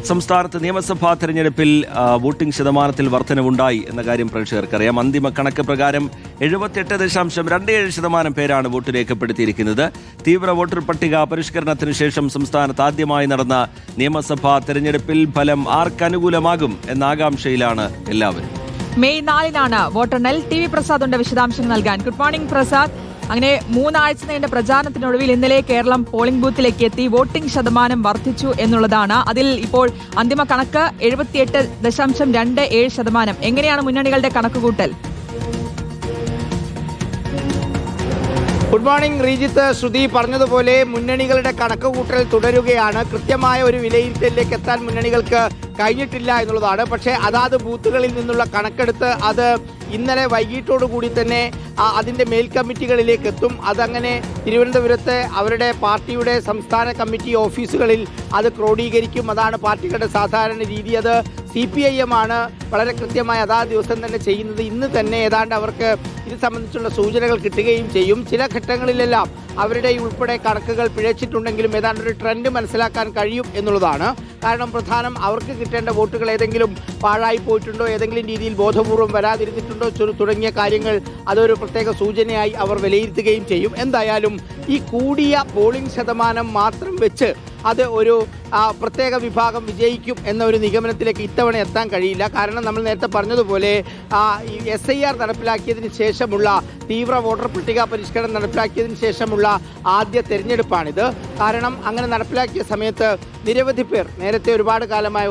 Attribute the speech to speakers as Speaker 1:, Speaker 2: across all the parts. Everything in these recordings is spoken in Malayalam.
Speaker 1: സംസ്ഥാനത്ത് നിയമസഭാ തെരഞ്ഞെടുപ്പിൽ വോട്ടിംഗ് ശതമാനത്തിൽ വർധനവുണ്ടായി എന്ന കാര്യം പ്രേക്ഷകർക്കറിയാം. അന്തിമ കണക്ക് പ്രകാരം 78.27% പേരാണ് വോട്ട് രേഖപ്പെടുത്തിയിരിക്കുന്നത്. തീവ്ര വോട്ടർ പട്ടിക പരിഷ്കരണത്തിന് ശേഷം സംസ്ഥാനത്ത് ആദ്യമായി നടന്ന നിയമസഭാ തെരഞ്ഞെടുപ്പിൽ ഫലം ആർക്കനുകൂലമാകും എന്ന ആകാംക്ഷയിലാണ് എല്ലാവരും.
Speaker 2: മെയ് 4-നാണ് വോട്ടെണ്ണൽ. ടി വി പ്രസാദുണ്ട് വിശദാംശങ്ങൾ നൽകാൻ. Good morning Prasad. അങ്ങനെ 3 ആഴ്ച നീണ്ട പ്രചാരണത്തിനൊടുവിൽ ഇന്നലെ കേരളം പോളിംഗ് ബൂത്തിലേക്ക് എത്തി. വോട്ടിംഗ് ശതമാനം വർദ്ധിച്ചു എന്നുള്ളതാണ്. അതിൽ ഇപ്പോൾ അന്തിമ കണക്ക് 78.27%. എങ്ങനെയാണ് മുന്നണികളുടെ കണക്കുകൂട്ടൽ?
Speaker 3: Good morning Rejith. ശ്രുതി പറഞ്ഞതുപോലെ മുന്നണികളുടെ കണക്കുകൂട്ടൽ തുടരുകയാണ്. കൃത്യമായ ഒരു വിലയിരുത്തലിലേക്ക് എത്താൻ മുന്നണികൾക്ക് കഴിഞ്ഞിട്ടില്ല എന്നുള്ളതാണ്. പക്ഷേ അതാത് ബൂത്തുകളിൽ നിന്നുള്ള കണക്കെടുത്ത് അത് ഇന്നലെ വൈകിട്ടോടുകൂടി തന്നെ അതിൻ്റെ മേൽ കമ്മിറ്റികളിലേക്ക് എത്തും. അതങ്ങനെ തിരുവനന്തപുരത്ത് അവരുടെ പാർട്ടിയുടെ സംസ്ഥാന കമ്മിറ്റി ഓഫീസുകളിൽ അത് ക്രോഡീകരിക്കും. അതാണ് പാർട്ടികളുടെ സാധാരണ രീതി. അത് CPIM ആണ് വളരെ കൃത്യമായി അതാത് ദിവസം തന്നെ ചെയ്യുന്നത്. ഇന്ന് തന്നെ ഏതാണ്ട് അവർക്ക് ഇത് സംബന്ധിച്ചുള്ള സൂചനകൾ കിട്ടുകയും ചെയ്യും. ചില ഘട്ടങ്ങളിലെല്ലാം അവരുടെ ഉൾപ്പെടെ കണക്കുകൾ പിഴച്ചിട്ടുണ്ടെങ്കിലും ഏതാണ്ട് ഒരു ട്രെൻഡ് മനസ്സിലാക്കാൻ കഴിയും എന്നുള്ളതാണ്. കാരണം പ്രധാനം അവർക്ക് കിട്ടേണ്ട വോട്ടുകൾ ഏതെങ്കിലും പാഴായി പോയിട്ടുണ്ടോ, ഏതെങ്കിലും രീതിയിൽ ബോധപൂർവം വരാതിരുന്നിട്ടുണ്ടോ തുടങ്ങിയ കാര്യങ്ങൾ അതൊരു പ്രത്യേക സൂചനയായി അവർ വിലയിരുത്തുകയും ചെയ്യും. എന്തായാലും ഈ കൂടിയ പോളിംഗ് ശതമാനം മാത്രം വെച്ച് അത് ഒരു പ്രത്യേക വിഭാഗം വിജയിക്കും എന്ന ഒരു നിഗമനത്തിലേക്ക് ഇത്തവണ എത്താൻ കഴിയില്ല. കാരണം നമ്മൾ നേരത്തെ പറഞ്ഞതുപോലെ SIR നടപ്പിലാക്കിയതിന് ശേഷമുള്ള തീവ്ര വോട്ടർ പട്ടിക പരിഷ്കരണം നടപ്പിലാക്കിയതിന് ശേഷമുള്ള ആദ്യ തെരഞ്ഞെടുപ്പാണിത്. കാരണം അങ്ങനെ നടപ്പിലാക്കിയ സമയത്ത് നിരവധി പേർ നേരത്തെ ഒരുപാട് കാലമായി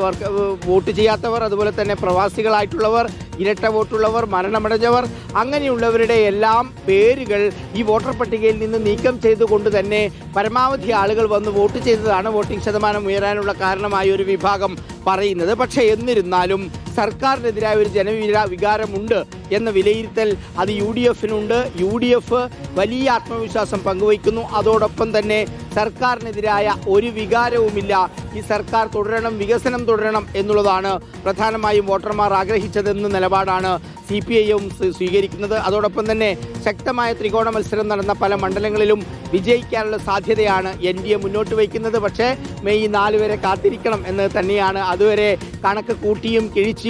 Speaker 3: വോട്ട് ചെയ്യാത്തവർ, അതുപോലെ തന്നെ പ്രവാസികളായിട്ടുള്ളവർ, ഇരട്ട വോട്ടുള്ളവർ, മരണമടഞ്ഞവർ, അങ്ങനെയുള്ളവരുടെ എല്ലാം പേരുകൾ ഈ വോട്ടർ പട്ടികയിൽ നിന്ന് നീക്കം ചെയ്തുകൊണ്ട് തന്നെ പരമാവധി ആളുകൾ വന്ന് വോട്ട് ചെയ്തതാണ് വോട്ടിംഗ് ശതമാനം ഉയരാനുള്ള കാരണമായ ഒരു വിഭാഗം പറയുന്നത്. പക്ഷേ എന്നിരുന്നാലും സർക്കാരിനെതിരായ ഒരു ജനവികാരമുണ്ട് എന്ന വിലയിരുത്തൽ അത് UDFിനുണ്ട്. UDF വലിയ ആത്മവിശ്വാസം പങ്കുവയ്ക്കുന്നു. അതോടൊപ്പം തന്നെ സർക്കാരിനെതിരായ ഒരു വികാരവുമില്ല. ഈ സർക്കാർ തുടരണം, വികസനം തുടരണം എന്നുള്ളതാണ് പ്രധാനമായും വോട്ടർമാർ ആഗ്രഹിച്ചതെന്ന നിലപാടാണ് CPIM സ്വീകരിക്കുന്നത്. അതോടൊപ്പം തന്നെ ശക്തമായ ത്രികോണ മത്സരം നടന്ന പല മണ്ഡലങ്ങളിലും വിജയിക്കാനുള്ള സാധ്യതയാണ് NDA മുന്നോട്ട് വയ്ക്കുന്നത്. പക്ഷേ മെയ് 4 വരെ കാത്തിരിക്കണം എന്ന് തന്നെയാണ്. അതുവരെ കണക്ക് കൂട്ടിയും കിഴിച്ചും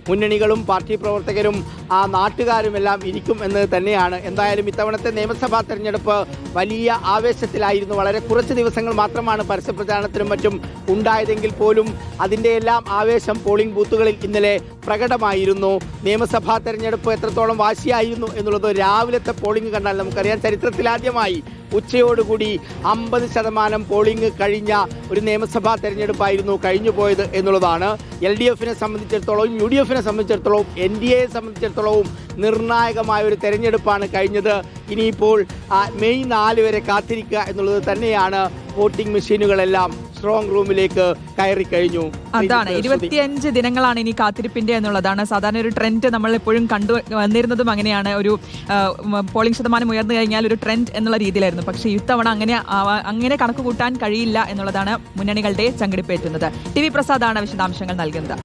Speaker 3: മുന്നണികളും പാർട്ടി പ്രവർത്തകരും നാട്ടുകാരുമെല്ലാം ഇരിക്കും എന്ന് തന്നെയാണ്. എന്തായാലും ഇത്തവണത്തെ നിയമസഭാ തെരഞ്ഞെടുപ്പ് വലിയ ആവേശത്തിലായിരുന്നു. വളരെ കുറച്ച് ദിവസങ്ങൾ മാത്രമാണ് പരസ്യപ്രചാരണത്തിനും മറ്റും ഉണ്ടായതെങ്കിൽ പോലും അതിൻ്റെ എല്ലാം ആവേശം പോളിംഗ് ബൂത്തുകളിൽ ഇന്നലെ പ്രകടമായിരുന്നു. നിയമസഭാ തെരഞ്ഞെടുപ്പ് എത്രത്തോളം വാശിയായിരുന്നു എന്നുള്ളത് രാവിലത്തെ പോളിംഗ് കണ്ടാൽ നമുക്കറിയാം. ചരിത്രത്തിലാദ്യമായി ഉച്ചയോടുകൂടി 50% പോളിംഗ് കഴിഞ്ഞ ഒരു നിയമസഭാ തെരഞ്ഞെടുപ്പായിരുന്നു കഴിഞ്ഞു പോയത് എന്നുള്ളതാണ്. LDFിനെ സംബന്ധിച്ചിടത്തോളവും UDFിനെ സംബന്ധിച്ചിടത്തോളവും NDAയെ സംബന്ധിച്ചിടത്തോളവും നിർണായകമായ ഒരു തെരഞ്ഞെടുപ്പാണ് കഴിഞ്ഞത്. ഇനിയിപ്പോൾ മെയ് 4 വരെ കാത്തിരിക്കുക എന്നുള്ളത് തന്നെയാണ്. വോട്ടിംഗ് മെഷീനുകളെല്ലാം സ്ട്രോങ് റൂമിലേക്ക് കയറി കഴിഞ്ഞു.
Speaker 2: അതാണ് 25 ദിനങ്ങളാണ് ഇനി കാത്തിരിപ്പിന്റെ എന്നുള്ളതാണ്. സാധാരണ ഒരു ട്രെൻഡ് നമ്മൾ എപ്പോഴും കണ്ടു വന്നിരുന്നതും അങ്ങനെയാണ്. ഒരു പോളിംഗ് ശതമാനം ഉയർന്നു കഴിഞ്ഞാൽ ഒരു ട്രെൻഡ് എന്നുള്ള രീതിയിലായിരുന്നു. പക്ഷേ ഇത്തവണ അങ്ങനെ കണക്ക് കൂട്ടാൻ കഴിയില്ല എന്നുള്ളതാണ് മുന്നണികളുടെ ചങ്കിടിപ്പേറ്റുന്നത്. TV പ്രസാദാണ് വിശദാംശങ്ങൾ നൽകുന്നത്.